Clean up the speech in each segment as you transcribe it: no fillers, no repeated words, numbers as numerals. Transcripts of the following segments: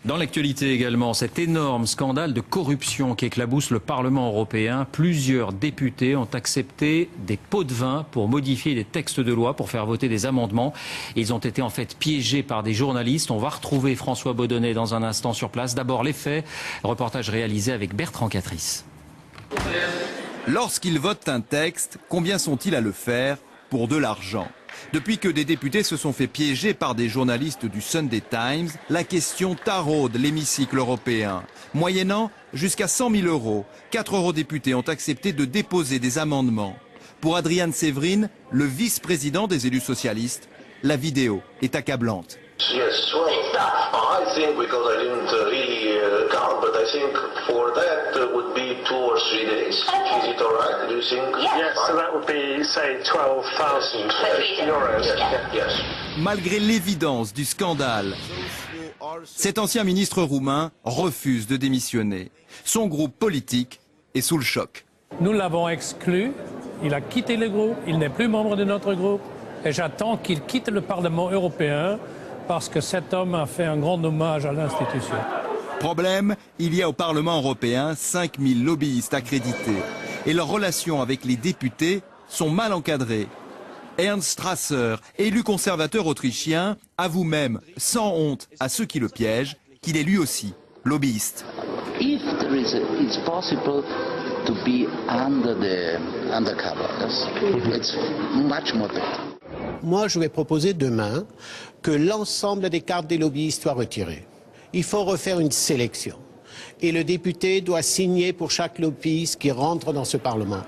Dans l'actualité également, cet énorme scandale de corruption qui éclabousse le Parlement européen. Plusieurs députés ont accepté des pots de vin pour modifier des textes de loi, pour faire voter des amendements. Ils ont été en fait piégés par des journalistes. On va retrouver François Baudonnet dans un instant sur place. D'abord les faits, reportage réalisé avec Bertrand Catrice. Lorsqu'ils votent un texte, combien sont-ils à le faire pour de l'argent ? Depuis que des députés se sont fait piéger par des journalistes du Sunday Times, la question taraude l'hémicycle européen. Moyennant jusqu'à 100 000 euros, 4 eurodéputés ont accepté de déposer des amendements. Pour Adrian Severin, le vice-président des élus socialistes, la vidéo est accablante. Yes, well, I think because I didn't really count, but I think for that would be 2 or 3 days. Is it all right? Do you think? Yes, so that would be, say, 12,000 euros. Yes. Malgré l'évidence du scandale, cet ancien ministre roumain refuse de démissionner. Son groupe politique est sous le choc. Nous l'avons exclu, il a quitté le groupe, il n'est plus membre de notre groupe et j'attends qu'il quitte le Parlement européen parce que cet homme a fait un grand hommage à l'institution. Problème, il y a au Parlement européen 5000 lobbyistes accrédités et leurs relations avec les députés sont mal encadrées. Ernst Strasser, élu conservateur autrichien, avoue même, sans honte à ceux qui le piègent, qu'il est lui aussi lobbyiste. If it's possible to be under the undercovers, it's much more better. Moi, je vais proposer demain que l'ensemble des cartes des lobbyistes soient retirées. Il faut refaire une sélection. Et le député doit signer pour chaque lobbyiste qui rentre dans ce Parlement.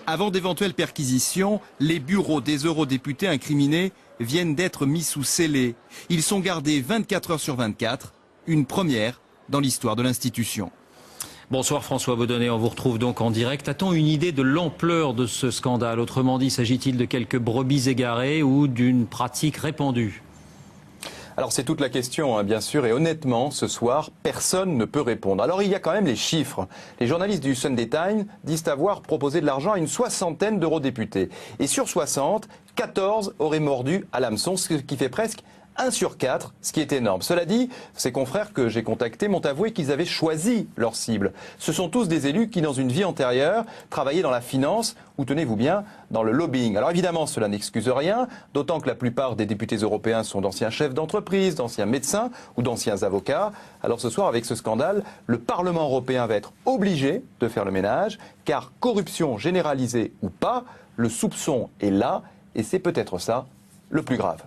Avant d'éventuelles perquisitions, les bureaux des eurodéputés incriminés viennent d'être mis sous scellé. Ils sont gardés 24 heures sur 24, une première dans l'histoire de l'institution. Bonsoir François Baudonnet, on vous retrouve donc en direct. A-t-on une idée de l'ampleur de ce scandale? Autrement dit, s'agit-il de quelques brebis égarées ou d'une pratique répandue? Alors c'est toute la question, hein, bien sûr, et honnêtement, ce soir, personne ne peut répondre. Alors il y a quand même les chiffres. Les journalistes du Sunday Times disent avoir proposé de l'argent à une 60aine d'eurodéputés. Et sur 60, 14 auraient mordu à l'hameçon, ce qui fait presque 1 sur 4, ce qui est énorme. Cela dit, ces confrères que j'ai contactés m'ont avoué qu'ils avaient choisi leur cible. Ce sont tous des élus qui, dans une vie antérieure, travaillaient dans la finance ou, tenez-vous bien, dans le lobbying. Alors évidemment, cela n'excuse rien, d'autant que la plupart des députés européens sont d'anciens chefs d'entreprise, d'anciens médecins ou d'anciens avocats. Alors ce soir, avec ce scandale, le Parlement européen va être obligé de faire le ménage, car corruption généralisée ou pas, le soupçon est là, et c'est peut-être ça le plus grave.